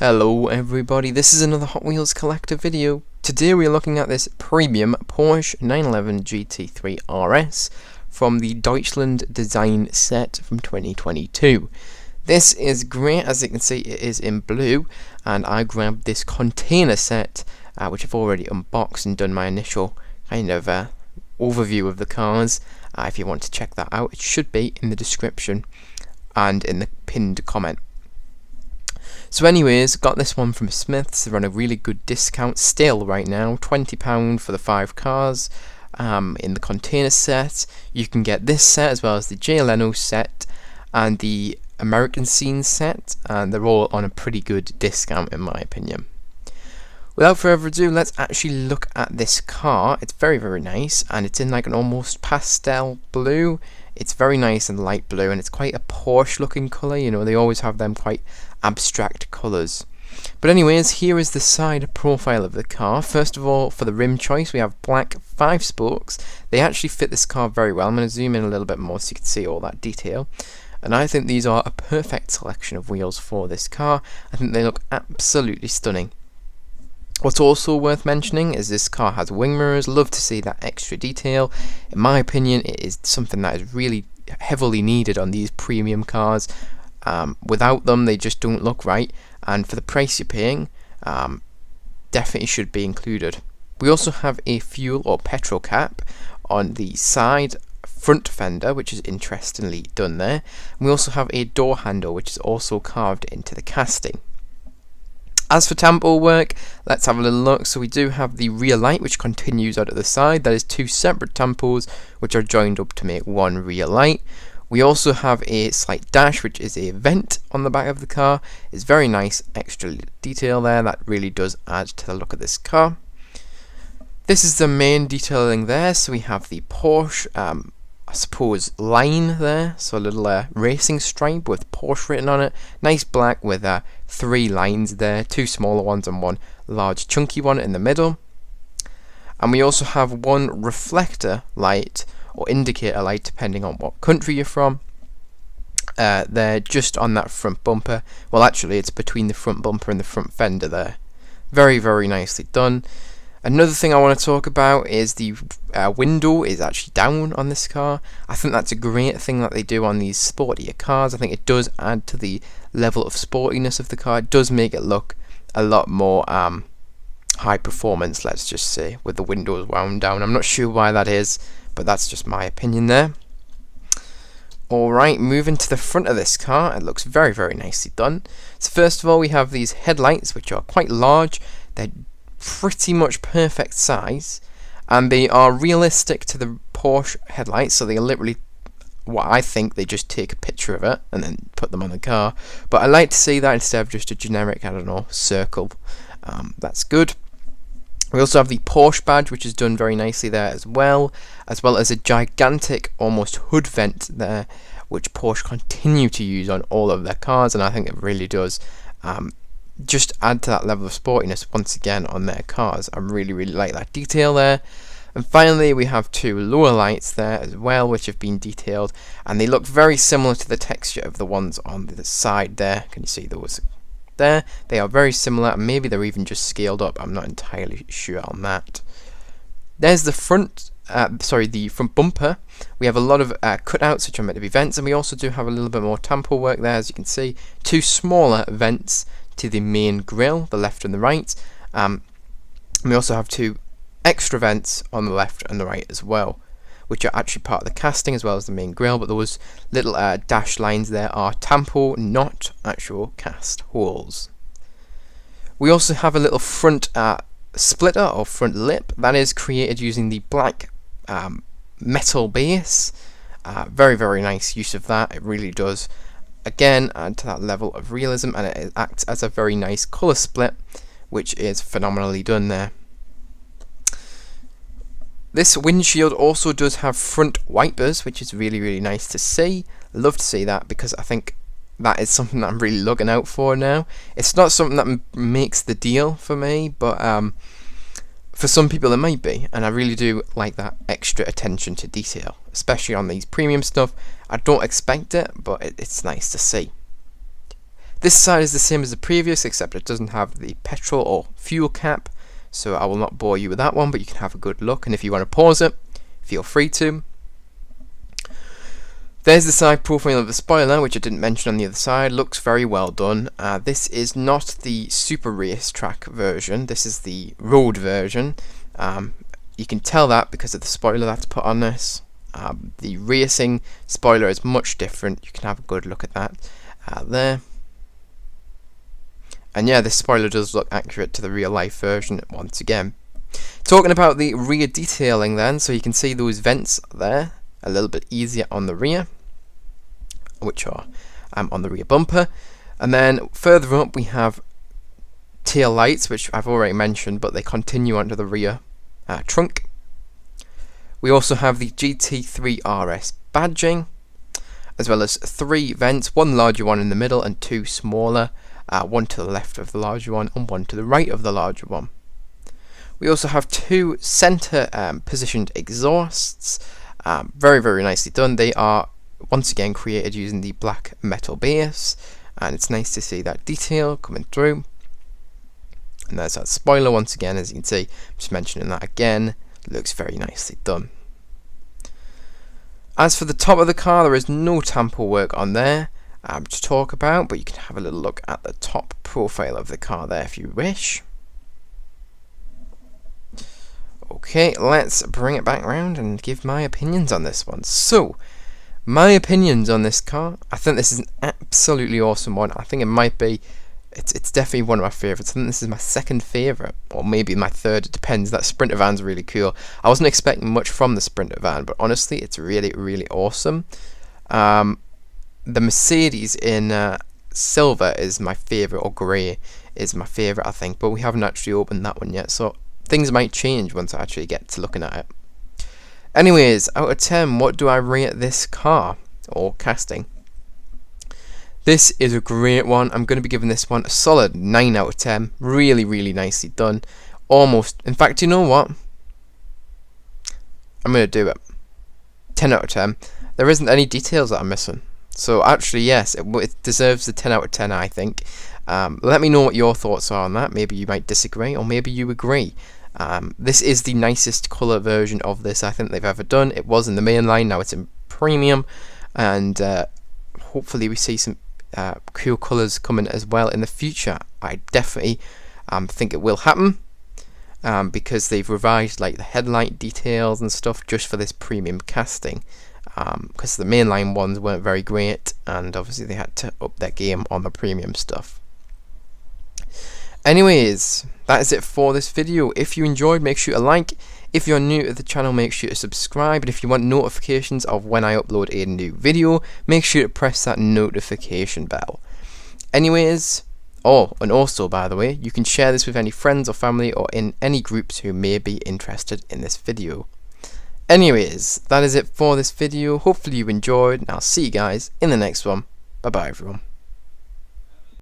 Hello everybody, this is another Hot Wheels Collector video. Today we are looking at this premium Porsche 911 GT3 RS from the Deutschland design set from 2022. This is great. As you can see, it is in blue, and I grabbed this container set which I've already unboxed and done my initial kind of overview of the cars. If you want to check that out, it should be in the description and in the pinned comment. So anyways, got this one from Smith's. They're on a really good discount still right now, £20 for the 5 cars. In the container set, you can get this set as well as the Jay Leno set and the American Scene set, and they're all on a pretty good discount in my opinion. Without further ado, let's actually look at this car. It's very, very nice, and it's in like an almost pastel blue. It's very nice and light blue, and it's quite a Porsche looking colour. You know, they always have them quite abstract colours. But anyways, here is the side profile of the car. First of all, for the rim choice, we have black 5 spokes. They actually fit this car very well. I'm going to zoom in a little bit more so you can see all that detail. And I think these are a perfect selection of wheels for this car. I think they look absolutely stunning. What's also worth mentioning is this car has wing mirrors. Love to see that extra detail. In my opinion, it is something that is really heavily needed on these premium cars. Without them, they just don't look right, and for the price you're paying, definitely should be included. We also have a fuel or petrol cap on the side front fender, which is interestingly done there. And we also have a door handle, which is also carved into the casting. As for tampo work, let's have a little look. So we do have the rear light, which continues out of the side. That is 2 separate tampos, which are joined up to make one rear light. We also have a slight dash, which is a vent on the back of the car. It's very nice extra detail there. That really does add to the look of this car. This is the main detailing there. So we have the Porsche, I suppose, line there. So a little racing stripe with Porsche written on it. Nice black with 3 lines there. 2 smaller ones and 1 large chunky one in the middle. And we also have 1 reflector light or indicator light depending on what country you're from. They're just on that front bumper. Well, actually it's between the front bumper and the front fender there. Very, very nicely done. Another thing I want to talk about is the window is actually down on this car. I think that's a great thing that they do on these sportier cars. I think it does add to the level of sportiness of the car. It does make it look a lot more high performance, let's just say, with the windows wound down. I'm not sure why that is, but that's just my opinion there. Alright, moving to the front of this car, it looks very, very nicely done. So first of all, we have these headlights, which are quite large. They're pretty much perfect size, and they are realistic to the Porsche headlights, so they are literally what I think they just take a picture of it and then put them on the car. But I like to see that instead of just a generic, I don't know, circle. That's good. We also have the Porsche badge, which is done very nicely there as well as a gigantic almost hood vent there, which Porsche continue to use on all of their cars, and I think it really does just add to that level of sportiness once again on their cars. I really, really like that detail there. And finally, we have 2 lower lights there as well, which have been detailed, and they look very similar to the texture of the ones on the side there. Can you see those? There, they are very similar, and maybe they're even just scaled up. I'm not entirely sure on that. There's the front, the front bumper. We have a lot of cutouts which are meant to be vents, and we also do have a little bit more tampo work there, as you can see. 2 smaller vents to the main grille, the left and the right. We also have 2 extra vents on the left and the right as well, which are actually part of the casting as well as the main grille, but those little dash lines there are tampo, not actual cast holes. We also have a little front splitter or front lip that is created using the black metal base. Very, very nice use of that. It really does again add to that level of realism, and it acts as a very nice colour split, which is phenomenally done there. This windshield also does have front wipers, which is really, really nice to see. I love to see that because I think that is something that I'm really looking out for now. It's not something that makes the deal for me, but for some people it might be, and I really do like that extra attention to detail, especially on these premium stuff. I don't expect it, but it's nice to see. This side is the same as the previous, except it doesn't have the petrol or fuel cap, so I will not bore you with that one, but you can have a good look, and if you want to pause it, feel free to. There's the side profile of the spoiler, which I didn't mention on the other side. Looks very well done. This is not the super racetrack version, this is the road version. You can tell that because of the spoiler that's put on this. The racing spoiler is much different. You can have a good look at that there. And yeah, this spoiler does look accurate to the real life version once again. Talking about the rear detailing then, so you can see those vents there, a little bit easier on the rear, which are on the rear bumper. And then further up we have tail lights, which I've already mentioned, but they continue onto the rear trunk. We also have the GT3 RS badging, as well as 3 vents, one larger one in the middle and 2 smaller, one to the left of the larger one and one to the right of the larger one. We also have 2 center positioned exhausts, very nicely done. They are once again created using the black metal base, and it's nice to see that detail coming through. And there's that spoiler once again, as you can see. I'm just mentioning that again. Looks very nicely done. As for the top of the car, there is no tamper work on there to talk about, but you can have a little look at the top profile of the car there if you wish. Okay, let's bring it back around and give my opinions on this one. So, my opinions on this car, I think this is an absolutely awesome one. I think it might be, it's definitely one of my favourites. I think this is my second favourite, or maybe my third, it depends. That Sprinter van's really cool. I wasn't expecting much from the Sprinter van, but honestly, it's really awesome. The Mercedes in silver is my favourite, or grey is my favourite, I think, but we haven't actually opened that one yet, so things might change once I actually get to looking at it. Anyways, out of 10, what do I rate this car, or casting? This is a great one. I'm going to be giving this one a solid 9 out of 10. Really nicely done. Almost, in fact, you know what? I'm going to do it. 10 out of 10. There isn't any details that I'm missing. So actually, yes, it deserves the 10 out of 10, I think. Let me know what your thoughts are on that. Maybe you might disagree, or maybe you agree. This is the nicest colour version of this I think they've ever done. It was in the main line, now it's in premium, and hopefully we see some cool colours coming as well in the future. I definitely think it will happen, because they've revised like the headlight details and stuff just for this premium casting, because the mainline ones weren't very great, and obviously they had to up their game on the premium stuff. Anyways, that is it for this video. If you enjoyed, make sure to like. If you're new to the channel, make sure to subscribe. And if you want notifications of when I upload a new video, make sure to press that notification bell. Anyways, and also, by the way, you can share this with any friends or family or in any groups who may be interested in this video. Anyways, that is it for this video. Hopefully you enjoyed, and I'll see you guys in the next one. Bye bye everyone.